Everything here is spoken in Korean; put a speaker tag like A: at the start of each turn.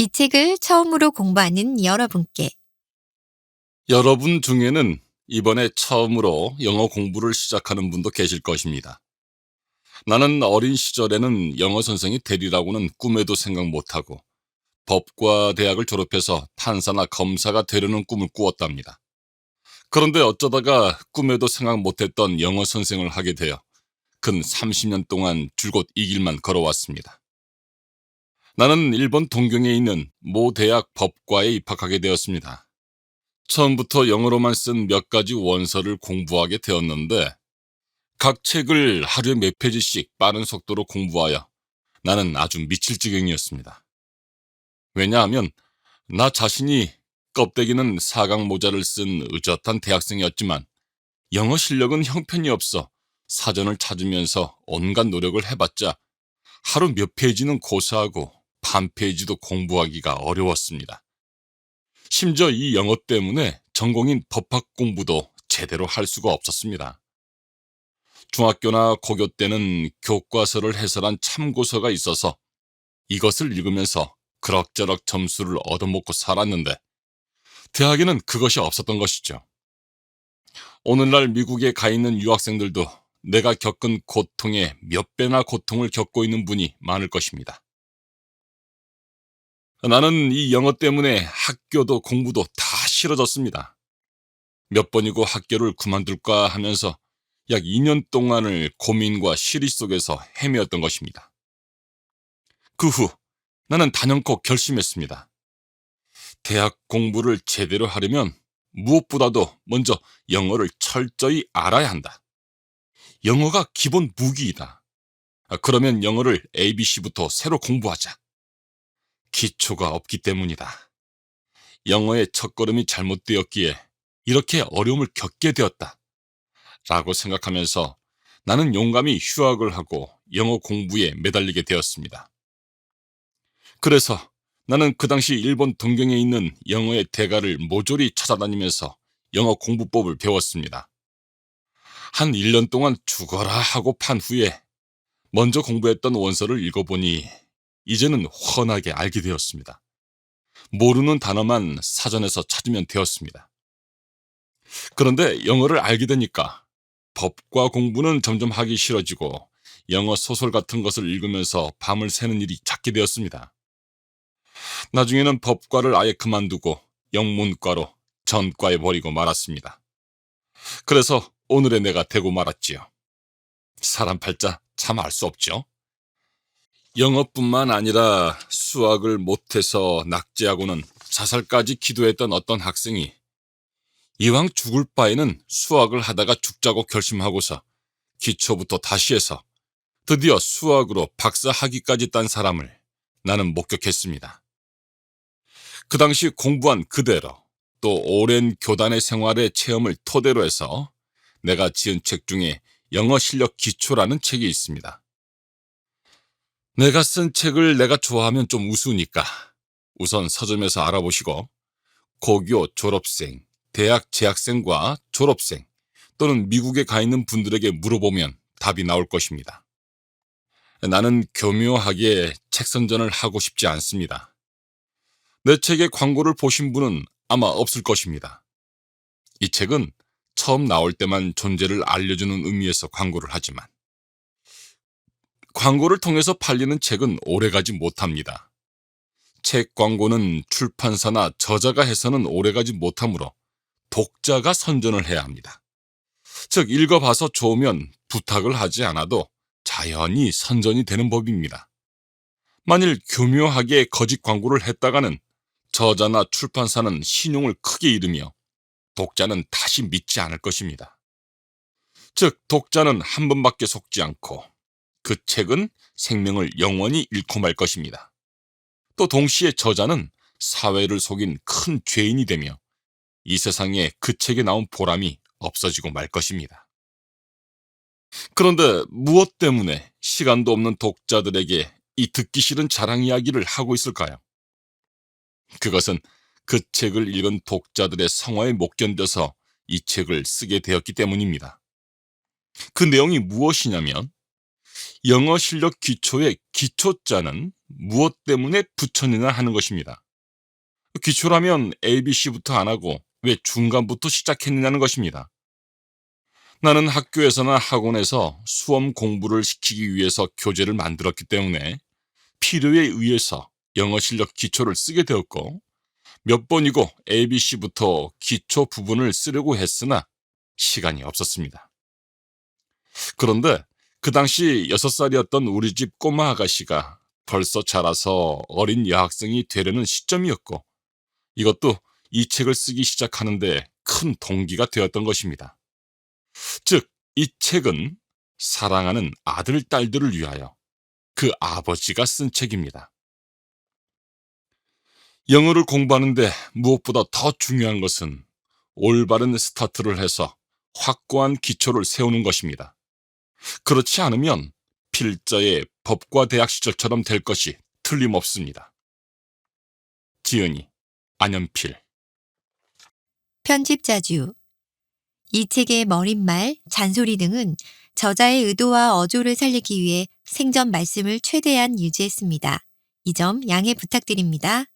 A: 이 책을 처음으로 공부하는 여러분께
B: 여러분 중에는 이번에 처음으로 영어 공부를 시작하는 분도 계실 것입니다. 나는 어린 시절에는 영어 선생이 되리라고는 꿈에도 생각 못하고 법과 대학을 졸업해서 판사나 검사가 되려는 꿈을 꾸었답니다. 그런데 어쩌다가 꿈에도 생각 못했던 영어 선생을 하게 되어 근 30년 동안 줄곧 이 길만 걸어왔습니다. 나는 일본 동경에 있는 모 대학 법과에 입학하게 되었습니다. 처음부터 영어로만 쓴 몇 가지 원서를 공부하게 되었는데 각 책을 하루에 몇 페이지씩 빠른 속도로 공부하여 나는 아주 미칠 지경이었습니다. 왜냐하면 나 자신이 껍데기는 사각 모자를 쓴 의젓한 대학생이었지만 영어 실력은 형편이 없어 사전을 찾으면서 온갖 노력을 해봤자 하루 몇 페이지는 고사하고 반 페이지도 공부하기가 어려웠습니다. 심지어 이 영어 때문에 전공인 법학 공부도 제대로 할 수가 없었습니다. 중학교나 고교 때는 교과서를 해설한 참고서가 있어서 이것을 읽으면서 그럭저럭 점수를 얻어먹고 살았는데 대학에는 그것이 없었던 것이죠. 오늘날 미국에 가 있는 유학생들도 내가 겪은 고통의 몇 배나 고통을 겪고 있는 분이 많을 것입니다. 나는 이 영어 때문에 학교도 공부도 다 싫어졌습니다. 몇 번이고 학교를 그만둘까 하면서 약 2년 동안을 고민과 시리 속에서 헤매었던 것입니다. 그 후 나는 단연코 결심했습니다. 대학 공부를 제대로 하려면 무엇보다도 먼저 영어를 철저히 알아야 한다. 영어가 기본 무기이다. 그러면 영어를 ABC부터 새로 공부하자. 기초가 없기 때문이다. 영어의 첫걸음이 잘못되었기에 이렇게 어려움을 겪게 되었다. 라고 생각하면서 나는 용감히 휴학을 하고 영어 공부에 매달리게 되었습니다. 그래서 나는 그 당시 일본 동경에 있는 영어의 대가를 모조리 찾아다니면서 영어 공부법을 배웠습니다. 한 1년 동안 죽어라 하고 판 후에 먼저 공부했던 원서를 읽어보니 이제는 훤하게 알게 되었습니다. 모르는 단어만 사전에서 찾으면 되었습니다. 그런데 영어를 알게 되니까 법과 공부는 점점 하기 싫어지고 영어 소설 같은 것을 읽으면서 밤을 새는 일이 잦게 되었습니다. 나중에는 법과를 아예 그만두고 영문과로 전과에 버리고 말았습니다. 그래서 오늘의 내가 되고 말았지요. 사람 팔자 참 알 수 없죠. 영어뿐만 아니라 수학을 못해서 낙제하고는 자살까지 기도했던 어떤 학생이 이왕 죽을 바에는 수학을 하다가 죽자고 결심하고서 기초부터 다시 해서 드디어 수학으로 박사 학위까지 딴 사람을 나는 목격했습니다. 그 당시 공부한 그대로 또 오랜 교단의 생활의 체험을 토대로 해서 내가 지은 책 중에 영어 실력 기초라는 책이 있습니다. 내가 쓴 책을 내가 좋아하면 좀 우스우니까 우선 서점에서 알아보시고 고교 졸업생, 대학 재학생과 졸업생 또는 미국에 가 있는 분들에게 물어보면 답이 나올 것입니다. 나는 교묘하게 책 선전을 하고 싶지 않습니다. 내 책의 광고를 보신 분은 아마 없을 것입니다. 이 책은 처음 나올 때만 존재를 알려주는 의미에서 광고를 하지만 광고를 통해서 팔리는 책은 오래가지 못합니다. 책 광고는 출판사나 저자가 해서는 오래가지 못하므로 독자가 선전을 해야 합니다. 즉 읽어봐서 좋으면 부탁을 하지 않아도 자연히 선전이 되는 법입니다. 만일 교묘하게 거짓 광고를 했다가는 저자나 출판사는 신용을 크게 잃으며 독자는 다시 믿지 않을 것입니다. 즉 독자는 한 번밖에 속지 않고 그 책은 생명을 영원히 잃고 말 것입니다. 또 동시에 저자는 사회를 속인 큰 죄인이 되며 이 세상에 그 책에 나온 보람이 없어지고 말 것입니다. 그런데 무엇 때문에 시간도 없는 독자들에게 이 듣기 싫은 자랑 이야기를 하고 있을까요? 그것은 그 책을 읽은 독자들의 성화에 못 견뎌서 이 책을 쓰게 되었기 때문입니다. 그 내용이 무엇이냐면 영어 실력 기초의 기초자는 무엇 때문에 붙였느냐 하는 것입니다. 기초라면 ABC부터 안 하고 왜 중간부터 시작했느냐는 것입니다. 나는 학교에서나 학원에서 수험 공부를 시키기 위해서 교재를 만들었기 때문에 필요에 의해서 영어 실력 기초를 쓰게 되었고, 몇 번이고 ABC부터 기초 부분을 쓰려고 했으나 시간이 없었습니다. 그런데 그 당시 6살이었던 우리 집 꼬마 아가씨가 벌써 자라서 어린 여학생이 되려는 시점이었고, 이것도 이 책을 쓰기 시작하는데 큰 동기가 되었던 것입니다. 즉, 이 책은 사랑하는 아들, 딸들을 위하여 그 아버지가 쓴 책입니다. 영어를 공부하는데 무엇보다 더 중요한 것은 올바른 스타트를 해서 확고한 기초를 세우는 것입니다. 그렇지 않으면 필자의 법과 대학 시절처럼 될 것이 틀림없습니다. 지은이, 안연필.
A: 편집자주. 이 책의 머릿말, 잔소리 등은 저자의 의도와 어조를 살리기 위해 생전 말씀을 최대한 유지했습니다. 이 점 양해 부탁드립니다.